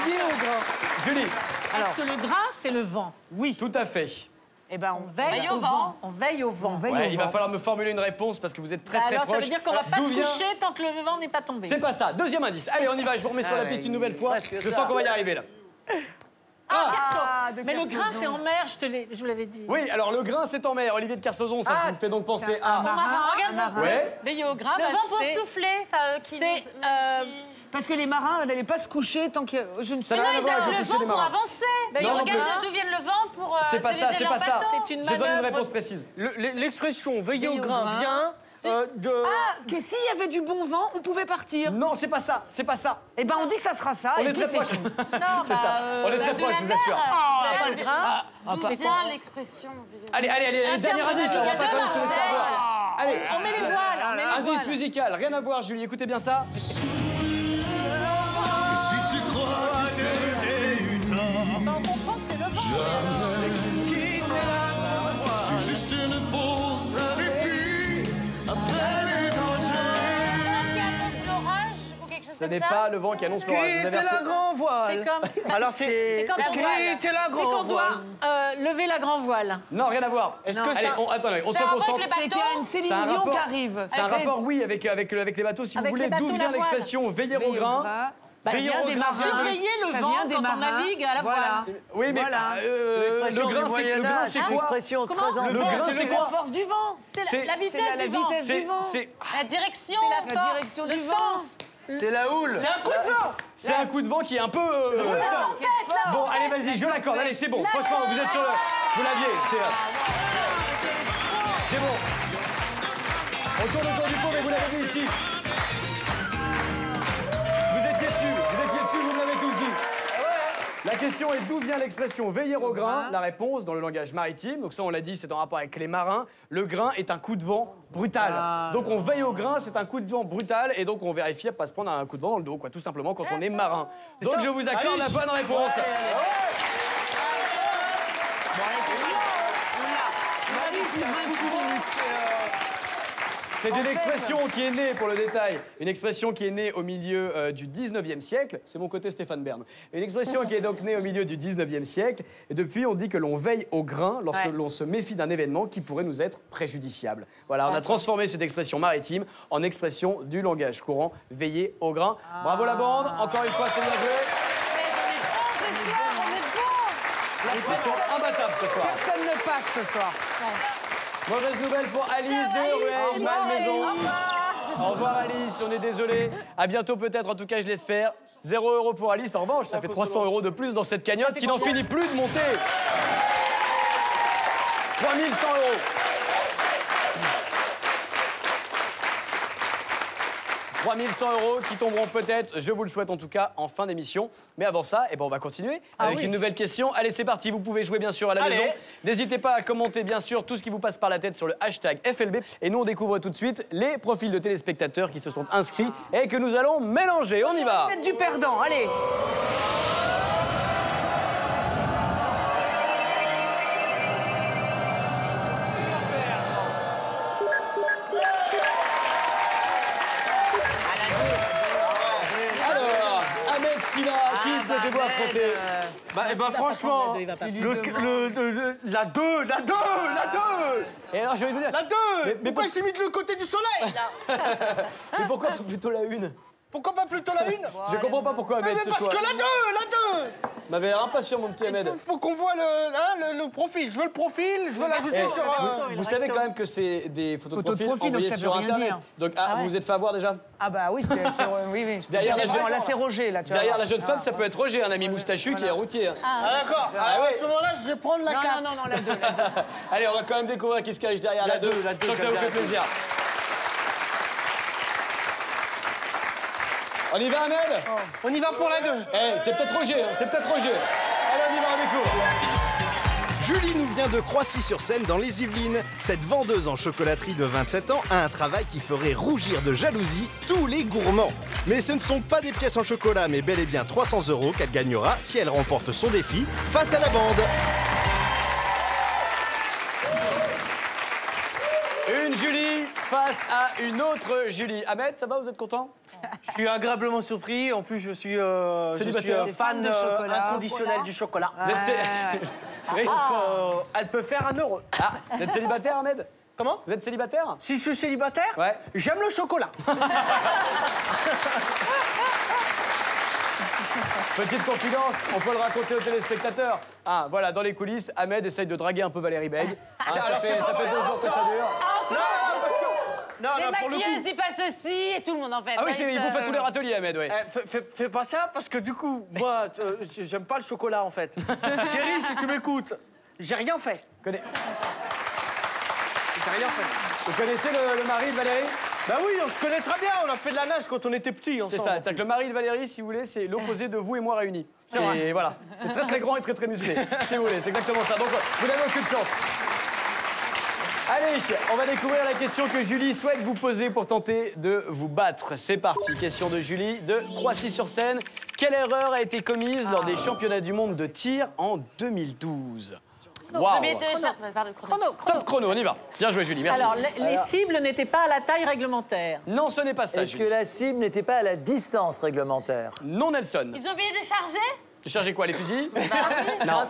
Veiller au grain. Julie. Parce que le grain, c'est le vent. Oui. Tout à fait. Eh ben on Veille Veille au au vent. vent. On veille au vent. Ouais, il va falloir me formuler une réponse parce que vous êtes très Bah très alors, ça proche. veut dire qu'on va pas D'où se vient- coucher tant que le vent n'est pas tombé. C'est pas ça. Deuxième indice. Allez, on y va. Je vous remets sur la piste une nouvelle fois. presque Je ça. sens qu'on va y arriver là. Ah, de Mais le grain, Carsozon. c'est en mer, je vous l'avais dit. Oui, alors le grain, c'est en mer. Olivier de Carsozon, ça vous fait donc penser à. Regarde, Ouais. veiller au grain, Le bah, vent pour c'est- souffler. Enfin, qui c'est, nous- Parce que les marins n'allaient pas se coucher tant que... Je ne sais Ça n'a pas. rien à Ils voir avaient avec le le vent cliché des pour marins. avancer. Ben, Ils non, non regardent plus. d'où vient le vent pour C'est pas ça, diriger c'est leur pas ça. bateau. C'est une J'ai besoin d'une manœuvre. réponse précise. L'expression veiller au Veiller au grain grain. vient de... Ah, que s'il y avait du bon vent, on pouvait partir. Non, c'est pas ça. C'est pas ça. Eh ben on dit que ça sera ça. On et est puis très c'est proche. tout. Non, C'est ça. On est très de proche, la je vous mer. assure. Pas le grain. D'où vient l'expression Allez, dernier indice, là, on va pas quand même se laisser avoir. Allez, On met les voiles, on met les indice voiles. musical, rien à voir, Julie, écoutez bien ça. On comprend que c'est le vent. Qui annonce l'orage ou quelque chose Ce comme n'est ça. pas le vent qui annonce l'orage. Vous avez la grand C'est voile. comme... Alors c'est... C'est quand on voile. Qui était la C'est grand qu'on doit voile. lever la grand voile. Non, rien à voir. Est-ce que Allez, attendez, on se Ça a un rapport concentre. avec les C'est bateaux. qu'il y a une Céline C'est un Dion rapport. qui arrive. C'est un Avec- rapport, oui, avec les bateaux. Si vous Avec voulez, les bateaux, d'où la vient voile. l'expression veiller au Veiller au grain? grain. Bah, Ça Veiller vient au des grain. marins. Surveiller le Ça vent vient des quand on marins. navigue à la Voilà. voile. Oui, mais Voilà. L'expression le du grain, c'est le grain, Moyen-Âge, c'est c'est une quoi? expression Comment très Le Le ancienne. grain, C'est c'est la quoi? force du vent. C'est- La vitesse du vent. vitesse du vent. C'est La direction. La La force, direction le du vent. sens. C'est la houle. un coup de vent. C'est un coup de vent qui est un peu. Bon, allez, vas-y, je l'accorde. Allez, c'est bon. Franchement, vous êtes sur le. Vous l'aviez. C'est bon. On tourne autour du pot, mais vous l'avez vu ici. Vous étiez dessus, vous me l'avez tous dit. La question est d'où vient l'expression veiller au grain? La réponse dans le langage maritime, donc ça on l'a dit, c'est en rapport avec les marins. Le grain est un coup de vent brutal. Donc on veille au grain, c'est un coup de vent brutal et donc on vérifie à pas se prendre un coup de vent dans le dos, quoi, tout simplement quand on est marin. Donc je vous accorde la bonne réponse. C'est une expression qui est née, pour le détail, une expression qui est née au milieu du 19e siècle. C'est mon côté Stéphane Bern. Une expression qui est donc née au milieu du 19e siècle. Et depuis, on dit que l'on veille au grain lorsque l'on se méfie d'un événement qui pourrait nous être préjudiciable. Voilà, on a transformé cette expression maritime en expression du langage courant, veiller au grain. Bravo la bande, encore une fois, c'est bien joué. Ils sont imbattables ce soir. Personne ne passe ce soir. Mauvaise nouvelle pour Alice de Rueil, Malmaison. Au revoir Alice, on est désolé. À bientôt peut-être, en tout cas je l'espère. 0 € pour Alice, en revanche, ça fait 300 € de plus dans cette cagnotte qui n'en finit plus de monter. 3100 €. 3100 € qui tomberont peut-être, je vous le souhaite en tout cas, en fin d'émission. Mais avant ça, eh ben, on va continuer avec une nouvelle question. Allez, c'est parti, vous pouvez jouer bien sûr à la maison. N'hésitez pas à commenter bien sûr tout ce qui vous passe par la tête sur le hashtag FLB. Et nous, on découvre tout de suite les profils de téléspectateurs qui se sont inscrits et que nous allons mélanger. On y va. Tête du perdant, allez. Alors, Ahmed Silla, qui souhaitez-vous affronter? Franchement, la 2. Et alors, je vais vous dire... La 2 Mais pourquoi il s'est mis de le côté du soleil? Mais pourquoi pas plutôt la 1? Pourquoi pas plutôt la 1? Je comprends pas pourquoi Ahmed ce Parce choix. que la 2 M'avait l'air impatient, mon petit Ahmed. Faut qu'on voit le profil. Je veux le profil, je veux l'ajouter sur... Vous savez quand même que c'est des photos de profil donc envoyées ça sur veut rien Internet. dire. Donc, vous vous êtes fait avoir déjà? Ah bah oui, oui. Derrière la jeune- Là, c'est Roger, là, tu vois. Derrière la jeune femme, ça peut être Roger, un ami moustachu qui est routier. Ah d'accord. À ce moment-là, je vais prendre la 4. Non, la 2. Allez, on va quand même découvrir qui se cache derrière la 2. Je sens que ça vous fait plaisir. On y va, Ahmed? On y va pour la 2. Eh, c'est peut-être Roger, c'est peut-être Roger. Allez, on y va, on découvre. Julie nous vient de Croissy-sur-Seine dans les Yvelines. Cette vendeuse en chocolaterie de 27 ans a un travail qui ferait rougir de jalousie tous les gourmands. Mais ce ne sont pas des pièces en chocolat, mais bel et bien 300 € qu'elle gagnera si elle remporte son défi face à la bande. Une Julie face à une autre Julie. Ahmed, ça va, vous êtes content? Je suis agréablement surpris. En plus, je suis Célibataire. fan de chocolat. inconditionnel du chocolat. Vous êtes Oui. Donc, elle peut faire 1 €. Ah, vous êtes célibataire, Ahmed? Comment? Vous êtes célibataire? Si je suis célibataire, Ouais. j'aime le chocolat. Petite confidence, on peut le raconter aux téléspectateurs. Ah, voilà, dans les coulisses, Ahmed essaye de draguer un peu Valérie Beg. Ah, ça alors, fait c'est pas 2 jours que ça dure. Non, Les pour le coup. maquilleuses y passent aussi et tout le monde en fait. Ah oui, Ouais, il ça- vous fait tous les râteliers, Ahmed, oui. Fais pas ça parce que du coup, moi, j'aime pas le chocolat en fait. Chérie, si tu m'écoutes, j'ai rien fait. Connais- J'ai rien fait. Vous connaissez le mari de Valérie? Bah oui, on se connaît très bien. On a fait de la nage quand on était petits C'est ensemble. ça, c'est-à-dire que le mari de Valérie, si vous voulez, c'est l'opposé de vous et moi réunis. C'est voilà, c'est très très grand et très très musclé, si vous voulez, c'est exactement ça. Donc vous n'avez aucune chance. Allez, on va découvrir la question que Julie souhaite vous poser pour tenter de vous battre. C'est parti, question de Julie de Croissy-sur-Seine. Quelle erreur a été commise lors des championnats du monde de tir en 2012? Waouh! Top chrono, on y va. Bien joué, Julie, merci. Alors, les cibles n'étaient pas à la taille réglementaire. Non, ce n'est pas ça, Est-ce que Julie. la cible n'était pas à la distance réglementaire? Non, Nelson. Ils ont oublié de charger? Tu chargez quoi, les fusils? Bah Non,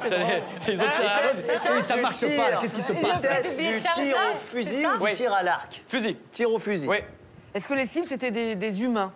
ils ont tiré à la base. Ça marche pas, là. Qu'est-ce qui se passe? Est-ce du tir au fusil ou Oui. du tir à l'arc? Fusil. Tir au fusil. Oui. Est-ce que les cibles, c'était des humains?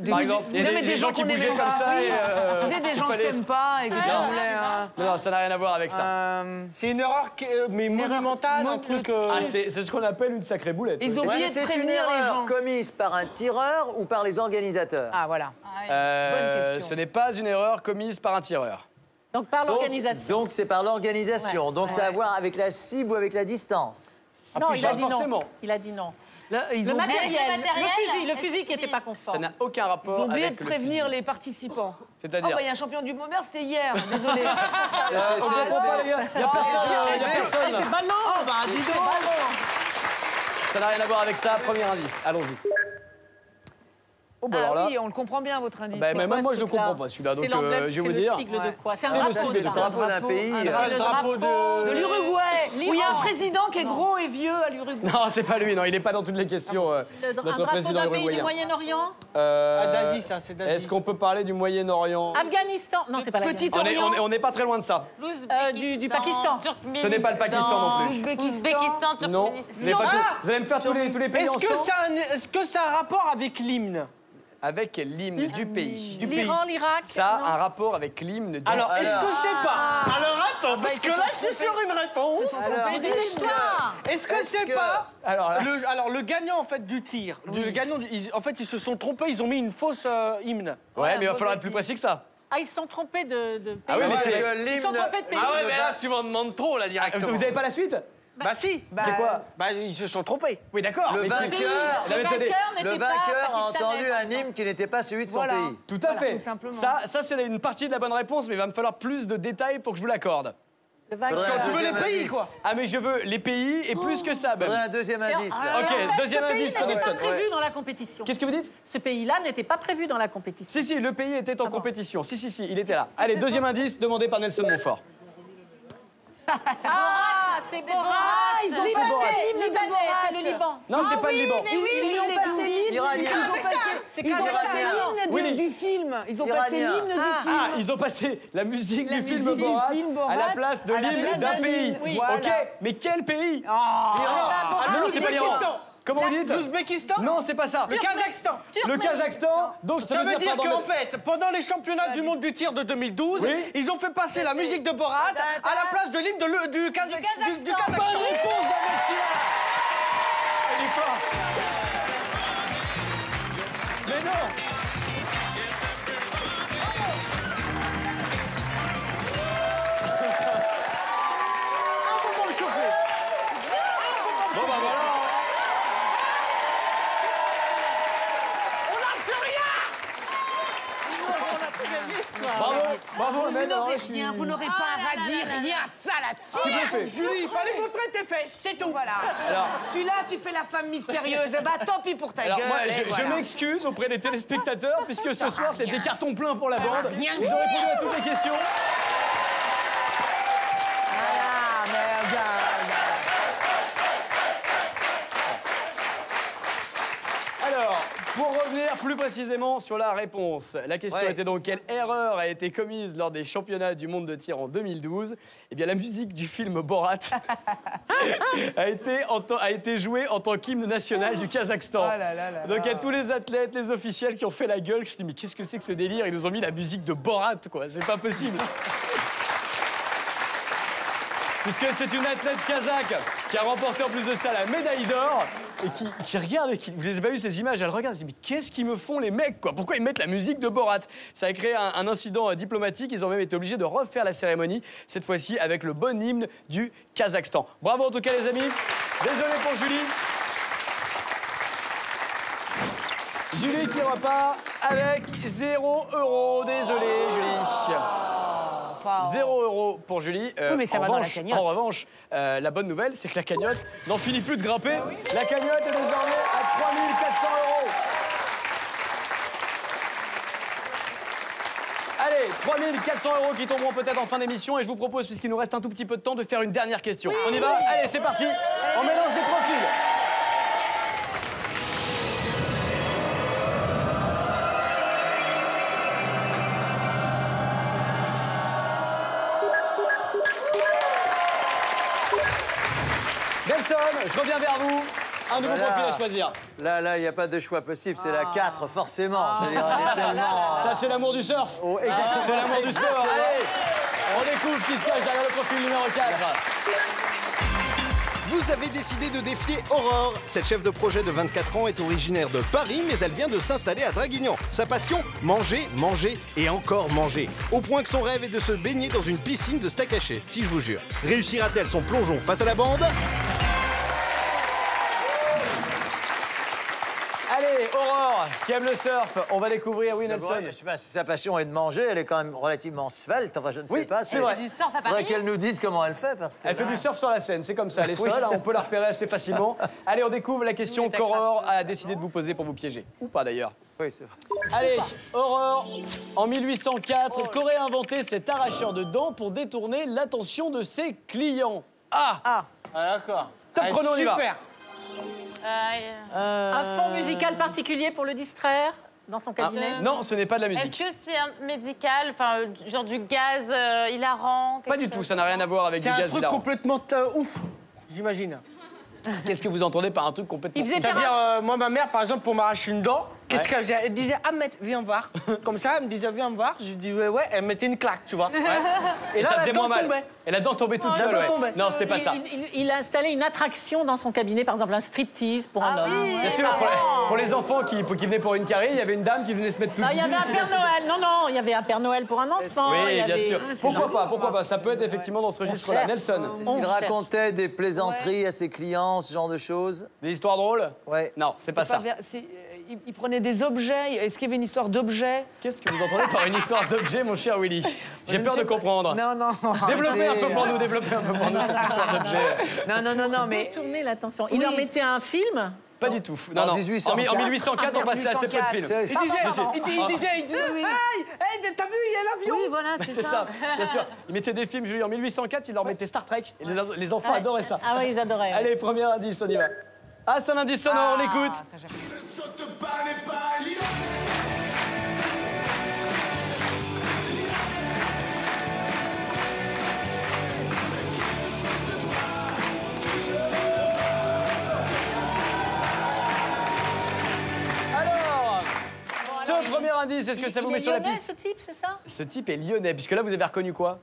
Par exemple, il y a Non, mais des gens qui qu'on bougeaient aimait comme pas. ça. Oui. Et, Tu sais, des gens que t'aimes pas et que tu voulais... Non, ça n'a rien à voir avec ça. C'est une erreur mais monumentale, un truc. Ah, c'est ce qu'on appelle une sacrée boulette. Ils ont oublié de C'est une prévenir les erreur gens. commise par un tireur ou par les organisateurs? Ah, voilà. Bonne question. Ce n'est pas une erreur commise par un tireur. Donc, par l'organisation. Donc c'est par l'organisation. Ouais. Donc ça a à voir avec la cible ou avec la distance? Non, puis il a pas dit forcément. non. Il a dit non. Là, ils Le ont matériel, matériel, le fusil qui est-ce n'était pas Ça conforme. n'a aucun Ils rapport ont oublié avec de le prévenir fusil. les participants. C'est-à-dire Oh, bah, il y a un champion du Maumère, c'était hier. Désolé. On comprend pas, les gars. Il n'y a personne. Il y a personne. C'est ballon. Oh, bah, dis donc. Ça n'a rien à voir avec ça. Premier indice. Allons-y. Oh, bah alors Ah là. oui, on le comprend bien, votre indice. Bah, C'est même quoi, moi, ce je ne truc-là? comprends pas celui-là. Donc, C'est l'emblème, je vais vous c'est dire. le sigle de quoi? C'est le drapeau, sigle ça. de Le drapeau d'un pays. C'est le drapeau de l'Uruguay, où il y a un président qui est gros et vieux à l'Uruguay. Non, c'est pas lui. Non, il n'est pas dans toutes les questions. Un Notre drapeau président d'un pays du uruguayen. Moyen-Orient. d'Asie, ça, c'est d'Asie. Est-ce qu'on peut parler du Moyen-Orient? Afghanistan. Non, c'est pas Petit l'Afghanistan. On n'est pas très loin de ça. Du Pakistan. Ce n'est pas le Pakistan non plus. Ouzbékistan, Non. Turkménistan. Vous allez me faire tous les pays en stand. Est-ce que ça a un rapport avec l'hymne? Avec l'hymne du pays. L'Iran, l'Irak. Ça a non. un rapport avec l'hymne du Alors, est-ce que c'est pas? Alors, attends, bah, parce que là, je suis sur une réponse. Est-ce que c'est pas? Alors, Le gagnant, en fait, du tir. Le gagnant, en fait, ils se sont trompés, ils ont mis une fausse hymne. ouais, mais il va falloir être plus précis que ça. Ah, ils se sont trompés de pays. Ah oui, mais c'est- Ils se sont trompés de pays. tu m'en demandes trop, là, directement. Vous n'avez pas la suite? Bah si. C'est quoi? Bah ils se sont trompés. Oui, d'accord. Le mais vainqueur, il avait donné- le vainqueur a entendu un hymne qui n'était pas celui de son pays. Tout à fait. tout simplement. Ça c'est une partie de la bonne réponse, mais il va me falloir plus de détails pour que je vous l'accorde. Le vainqueur. Faudrait un Tu veux les deuxième pays, indice. quoi. Ah, mais je veux les pays et plus que ça, même. Faudrait un deuxième indice. là. Ok, En fait, deuxième ce pays indice, n'était Nelson. pas prévu dans la compétition. Qu'est-ce que vous dites? Ce pays-là n'était pas prévu dans la compétition. Si, le pays était en bon compétition. Si, il était là. Allez, deuxième indice demandé par Nelson Montfort. Ah, c'est Borat. Ils ont C'est Borat. passé l'hymne libanais, c'est le Liban. Non, c'est pas le Liban. Ils ont passé l'hymne. Iranien. C'est ils ont passé l'hymne Oui. du film. Ils ont passé Iranien. l'hymne du film. Ah, ils ont passé la musique du film musique du Borat film Borat à la place de à la l'hymne place d'un d'un pays. hymne, oui. Voilà. Ok, mais quel pays? Iran. Non, c'est pas l'Iran. Comment vous dites? L'Ouzbékistan. Non, c'est pas ça. Le Kazakhstan. Le Kazakhstan, donc Ça veut dire pardon, qu'en fait, pendant les championnats du monde du tir de 2012, Oui. ils ont fait passer la musique de Borat à la place de l'hymne du Kazakhstan. Bonne réponse d'Alexia. Il est fort. Mais non. Pour le chauffer. Bon bah voilà. Bravo Ahmed. Vous n'aurez pas à dire rien, ça la tire. Julie, il fallait montrer tes fesses, c'est tout. Voilà. Tu fais la femme mystérieuse. Bah tant pis pour ta Alors gueule. moi, et je voilà. m'excuse auprès des téléspectateurs puisque ce soir c'était carton plein pour la bande. rien Ils ont répondu à toutes les questions. Ah, mais regarde. Alors, pour revenir plus précisément sur la réponse, la question Ouais. était donc quelle erreur a été commise lors des championnats du monde de tir en 2012? Eh bien, la musique du film Borat a été jouée en tant qu'hymne national du Kazakhstan. Oh là là là Donc, il y a là. tous les athlètes, les officiels qui ont fait la gueule. Je me suis dit, mais qu'est-ce que c'est que ce délire? Ils nous ont mis la musique de Borat, quoi. C'est pas possible. Puisque c'est une athlète kazakh qui a remporté en plus de ça la médaille d'or et qui regarde, vous n'avez pas vu ces images, elle regarde, elle se dit mais qu'est-ce qu'ils me font les mecs quoi? Pourquoi ils mettent la musique de Borat? Ça a créé un incident diplomatique, ils ont même été obligés de refaire la cérémonie, cette fois-ci avec le bon hymne du Kazakhstan. Bravo en tout cas les amis, désolé pour Julie. Julie qui repart avec 0 €, désolé Julie. 0 € pour Julie. Oui, mais ça va dans la cagnotte. En revanche, la bonne nouvelle, c'est que la cagnotte n'en finit plus de grimper. La cagnotte est désormais à 3 400 €. Allez, 3 400 € qui tomberont peut-être en fin d'émission. Et je vous propose, puisqu'il nous reste un tout petit peu de temps, de faire une dernière question. On y va? Allez, c'est parti. On mélange des profils. Nelson, je reviens vers vous. Un nouveau Voilà. profil à choisir. Là, il n'y a pas de choix possible. C'est la 4, forcément. Je veux dire, elle est tellement... Ça, c'est l'amour du surf. Oh, exactement. C'est l'amour du sport. Allez, on découvre qui se cache derrière le profil numéro 4. Vous avez décidé de défier Aurore. Cette chef de projet de 24 ans est originaire de Paris, mais elle vient de s'installer à Draguignan. Sa passion, manger, manger et encore manger. Au point que son rêve est de se baigner dans une piscine de steak haché, si je vous jure. Réussira-t-elle son plongeon face à la bande? Allez, Aurore, qui aime le surf, on va découvrir, oui, Nelson. Je sais pas si sa passion est de manger, elle est quand même relativement svelte. Enfin, je ne sais Oui, pas. c'est vrai. Du surf à Faudrait Paris. qu'elle nous dise comment elle fait, parce que... Elle fait du surf sur la Seine, c'est comme ça, elle est seule, hein, on peut la repérer assez facilement. Allez, on découvre la question qu'Aurore a décidé de vous poser pour vous piéger. Ou pas d'ailleurs. Oui, c'est vrai. Allez, Aurore, en 1804, qu'aurait inventé cet arracheur de dents pour détourner l'attention de ses clients? Ah, d'accord. Top chrono, on y va. Super. Un fond musical particulier pour le distraire dans son cabinet. Non, ce n'est pas de la Est-ce musique. que c'est un médical, enfin, genre du gaz hilarant? Pas du tout, ça n'a rien à voir avec C'est du un gaz truc hilarant. complètement ouf, j'imagine. Qu'est-ce que vous entendez par un truc complètement... Il faisait C'est-à-dire, moi, ma mère, par exemple, pour m'arracher une dent, Qu'est-ce que j'ai? Elle disait, ah, mais viens voir. Comme ça, elle me disait, viens voir. Je dis, ouais, elle mettait une claque, tu vois. Et là, ça faisait moins mal. tombait. Et la dent tombait toute seule. Ouais. Non, c'était pas ça. Il a installé une attraction dans son cabinet, par exemple un striptease pour un homme. Bien sûr, pour les enfants qui venaient pour une carie, il y avait une dame qui venait se mettre toute Il y avait un Père Noël. Non, il y avait un Père Noël pour un enfant. Oui, bien sûr. Pourquoi pas? Ça peut être effectivement dans ce registre-là. Nelson. Il racontait des plaisanteries à ses clients, ce genre de choses. Des histoires drôles? Ouais. Non, c'est pas ça. Il prenait des objets. Est-ce qu'il y avait une histoire d'objets? Qu'est-ce que vous entendez par une histoire d'objet, mon cher Willy? J'ai peur de comprendre. Non. Développez un peu pour nous cette histoire d'objet. Non, mais... Détourner l'attention. Il leur mettait un film. Pas du tout. Non, en 1804. En 1804, on passait assez peu de films. Il disait, hey, t'as vu, il y a l'avion. Oui, voilà, C'est ça, bien sûr. Il mettait des films, Julie. En 1804, il leur mettait Star Trek. Et les enfants adoraient ça. Ah oui, ils adoraient. Allez, premier indice, on y va. Ah, c'est un indice sonore, on écoute. Alors, ce premier indice, est-ce que ça vous met sur la piste? Ce type, c'est ça? Ce type est lyonnais, puisque là, vous avez reconnu quoi?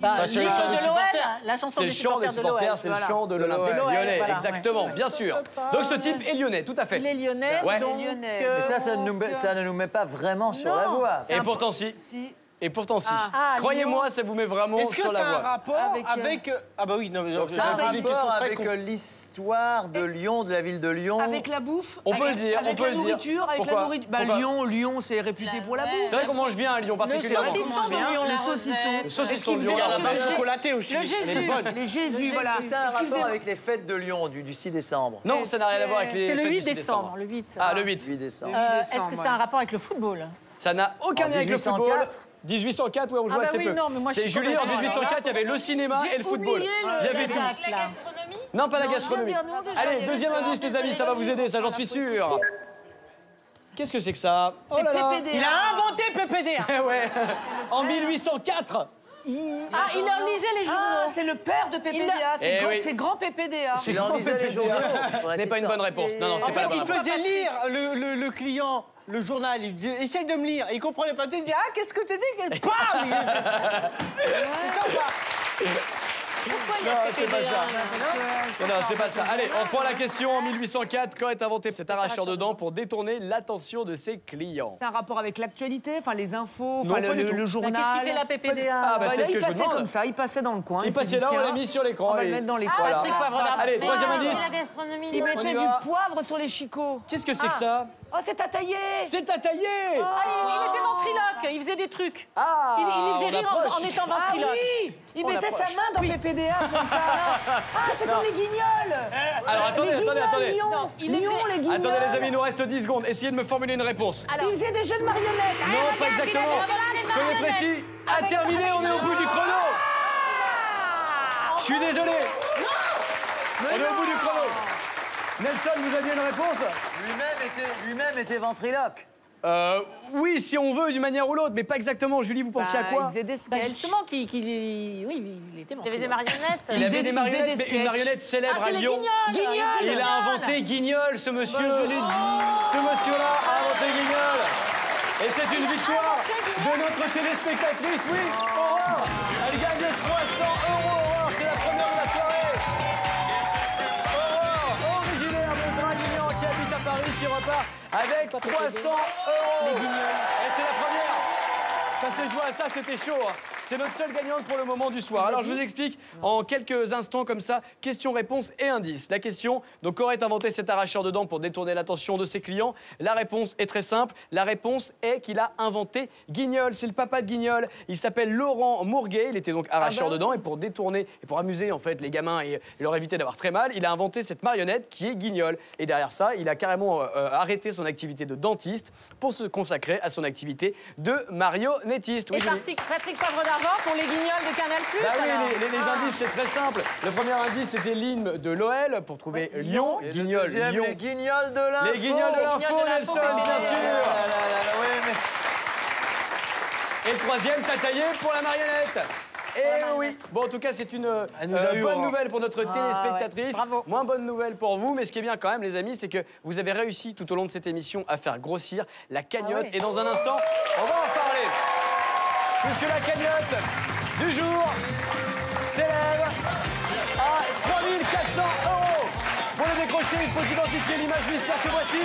Le chant de l'OL, la chanson C'est le chant des supporters, c'est le chant de l'Olympique lyonnais, voilà, exactement, bien sûr. Donc ce type est lyonnais, tout à fait. Il est lyonnais, Ouais. donc... Mais ça ne nous met pas vraiment sur la voie. Et pourtant, si. Et pourtant, si. Croyez-moi, ça vous met vraiment Est-ce que sur ça la a un voie. rapport avec... Ah bah oui, non, mais... Donc ça a un rapport avec l'histoire de Lyon, de la ville de Lyon. Avec la bouffe. On peut le dire, avec la nourriture, avec la nourriture. Bah, Lyon, c'est réputé pour la bouffe. C'est vrai qu'on mange bien à Lyon, particulièrement. Les saucissons. Le saucisson de Lyon, Il y a la la barre barre chocolatée aussi. Le Jésus. Les Jésus, voilà. Est-ce que ça a un rapport avec les fêtes de Lyon du 6 décembre? Non, ça n'a rien à voir avec les C'est le fêtes 8 du 6 décembre, le 8. Ah, le 8. 8 décembre. Est-ce que ça a un rapport avec le football? Ça n'a aucun lien avec le football. 1804, ouais, on jouait assez peu. C'est Julie, en 1804, il y avait le cinéma et le football. Il y avait tout. Avec la gastronomie? Non, pas la gastronomie. Allez, deuxième indice, les amis, ça va vous aider, ça j'en suis sûr. Qu'est-ce que c'est que ça? Oh là là. Il a inventé PPDA. Eh ouais. En 1804. Il leur lisait les journaux. C'est le père de PPDA. C'est grand PPDA. Il en lisait les journaux. Ce n'est pas une bonne réponse. Non, c'était pas la bonne Il réponse. faisait lire le client le journal. Il disait, essaye de me lire. Et il comprenait pas. Il dit, ah, qu'est-ce que tu dis? Bam. Non, c'est pas ça. Non, c'est pas ça. Allez, on prend la question. En 1804, quand est inventé cet arracheur de dents pour détourner l'attention de ses clients? C'est un rapport avec l'actualité, enfin les infos, Non, enfin pas du tout. le journal. Qu'est-ce qu'il fait la PPDA? Ah, bah, c'est ce Il que je vous passait demande. comme ça, il passait dans le coin. Il passait là, on l'a mis sur l'écran. On va le et- mettre dans les Ah, coins. Patrick Poivre d'Arvor. Allez, troisième Ah, indice. c'est la gastronomie. Il non. On y mettait va. du poivre sur les chicots. Qu'est-ce que c'est que ça? Oh, c'est à tailler. C'est à tailler. Il était ventriloque, il faisait des trucs. Ah, Il faisait on rire approche. en étant Ah ventriloque. oui, il mettait sa approche. main dans les PDA comme ça. Ah, c'est comme les guignols. Alors attendez, attendez. Lyon, il Lyon, était- les guignols. Attendez les amis, il nous reste 10 secondes. Essayez de me formuler une réponse. Il faisait des jeux de marionnettes. Non, pas exactement. Soyez précis. À terminer, on est au bout du chrono. Je suis désolé. On est au bout du chrono. Nelson, vous aviez une réponse? Lui-même était ventriloque. Oui, si on veut, d'une manière ou l'autre, mais pas exactement. Julie, vous pensiez à Il quoi? faisait des Bah, sketchs. justement, oui, il était Il y avait des ventriloque. marionnettes. Il avait des faisait marionnettes, des mais une sketchs. marionnette célèbre Ah, à c'est les Lyon. Guignols. Il a inventé Guignol, ce monsieur. Ce monsieur-là a inventé Guignol. Et c'est une victoire de notre téléspectatrice, oui, Aurore. Elle gagne 300 €, Aurore. C'est la première de la soirée. Aurore, originaire de Draguignan, qui habite à Paris, qui repart avec 300 €. Et c'est la première. Ça s'est joué à ça, c'était chaud. Hein. C'est notre seule gagnante pour le moment du soir. Alors, je vous explique en quelques instants comme ça, question-réponse et indice. La question, donc, qu'aurait inventé cet arracheur de dents pour détourner l'attention de ses clients? La réponse est très simple. La réponse est qu'il a inventé Guignol. C'est le papa de Guignol. Il s'appelle Laurent Mourguet. Il était donc arracheur de dents. Et pour détourner et pour amuser, en fait, les gamins et leur éviter d'avoir très mal, il a inventé cette marionnette qui est Guignol. Et derrière ça, il a carrément arrêté son activité de dentiste pour se consacrer à son activité de marionnettiste. Oui, Et Julie. Patrick Poivre d'Arvor pour les Guignols de Canal+. Bah oui, alors. les indices, c'est très simple. Le premier indice, c'était l'hymne de l'OL pour trouver Lyon. Et le Guignol, deuxième, Lyon. les guignols de l'info. Les guignols de l'info, Nelson, bien sûr. Oui, mais... Et le troisième, t'as taillé pour la marionnette. Et oui. Bon, en tout cas, c'est une bonne nouvelle pour notre téléspectatrice. Bravo. Moins bonne nouvelle pour vous. Mais ce qui est bien quand même, les amis, c'est que vous avez réussi tout au long de cette émission à faire grossir la cagnotte. Et dans un instant, on va en parler. Puisque la cagnotte du jour s'élève à 3 400 €. Pour le décrocher, il faut identifier l'image mystère que voici.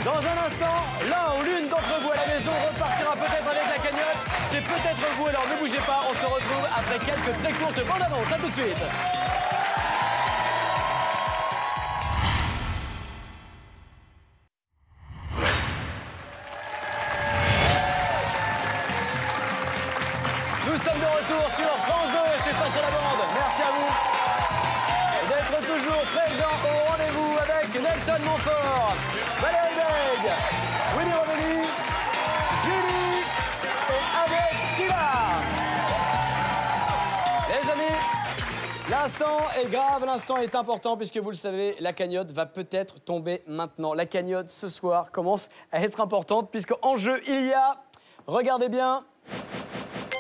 Dans un instant, l'un ou l'une d'entre vous à la maison repartira peut-être avec la cagnotte. C'est peut-être vous, alors ne bougez pas. On se retrouve après quelques très courtes bandes annonces. À tout de suite. Nous sommes de retour sur France 2, c'est Face à la bande. Merci à vous d'être toujours présents au rendez-vous avec Nelson Montfort, Valérie Beg, Willy Rovelli, Julie et avec Silla. Les amis, l'instant est grave, l'instant est important puisque vous le savez, la cagnotte va peut-être tomber maintenant. La cagnotte ce soir commence à être importante puisque en jeu il y a, regardez bien,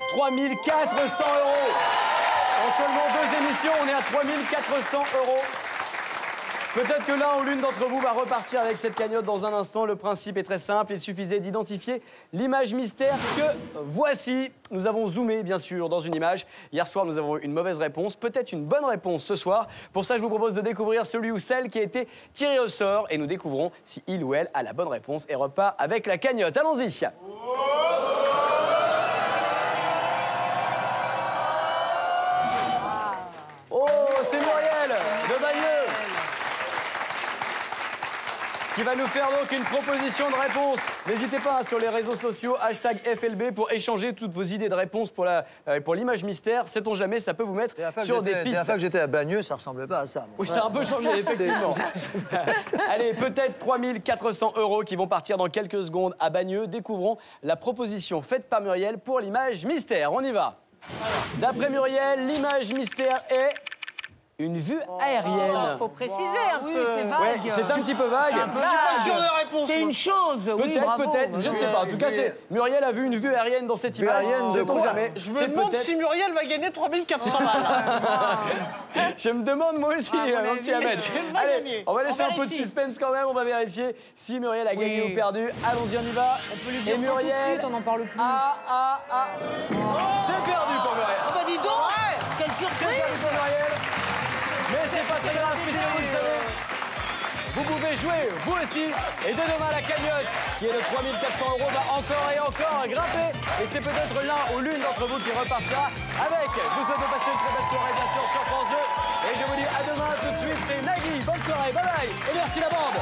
3 400 €. En seulement 2 émissions, on est à 3 400 €. Peut-être que l'un ou l'une d'entre vous va repartir avec cette cagnotte dans un instant. Le principe est très simple. Il suffisait d'identifier l'image mystère que voici. Nous avons zoomé, bien sûr, dans une image. Hier soir, nous avons eu une mauvaise réponse. Peut-être une bonne réponse ce soir. Pour ça, je vous propose de découvrir celui ou celle qui a été tiré au sort. Et nous découvrons si il ou elle a la bonne réponse et repart avec la cagnotte. Allons-y. Oh, c'est Muriel de Bayeux qui va nous faire donc une proposition de réponse. N'hésitez pas sur les réseaux sociaux, #FLB pour échanger toutes vos idées de réponse pour l'image mystère. Sait-on jamais, ça peut vous mettre sur des pistes. La fois que j'étais à Bagneux, ça ressemblait pas à ça. Oui, ça a un peu changé, effectivement. Allez, peut-être 3 400 € qui vont partir dans quelques secondes à Bagneux. Découvrons la proposition faite par Muriel pour l'image mystère. On y va. D'après Muriel, l'image mystère est une vue aérienne. Faut préciser un peu. C'est vague. Ouais, c'est un petit peu vague. C'est une chose. Peut-être, je ne sais pas. En tout cas, Muriel a vu une vue aérienne dans cette image. Aérienne de Sait-on quoi? jamais. Je me demande si Muriel va gagner 3 400 balles. Je me demande moi aussi, mon petit Ahmed. Allez, on va laisser un peu de suspense quand même. On va vérifier si Muriel a gagné ou perdu. Allons-y, on y va. On peut lui dire Et Muriel, on n'en parle plus. c'est perdu pour Muriel. Oh bah dis donc, quelle C'est surprise. perdu pour Muriel. Mais c'est pas très grave puisque vous le savez. Vous pouvez jouer, vous aussi. Et dès demain, la cagnotte, qui est de 3 400 €, va encore et encore grimper. Et c'est peut-être l'un ou l'une d'entre vous qui repartira avec. Je vous souhaite de passer une très belle soirée, bien sûr, sur France 2. Et je vous dis à demain tout de suite. C'est Nagui. Bonne soirée, bye bye. Et merci la bande.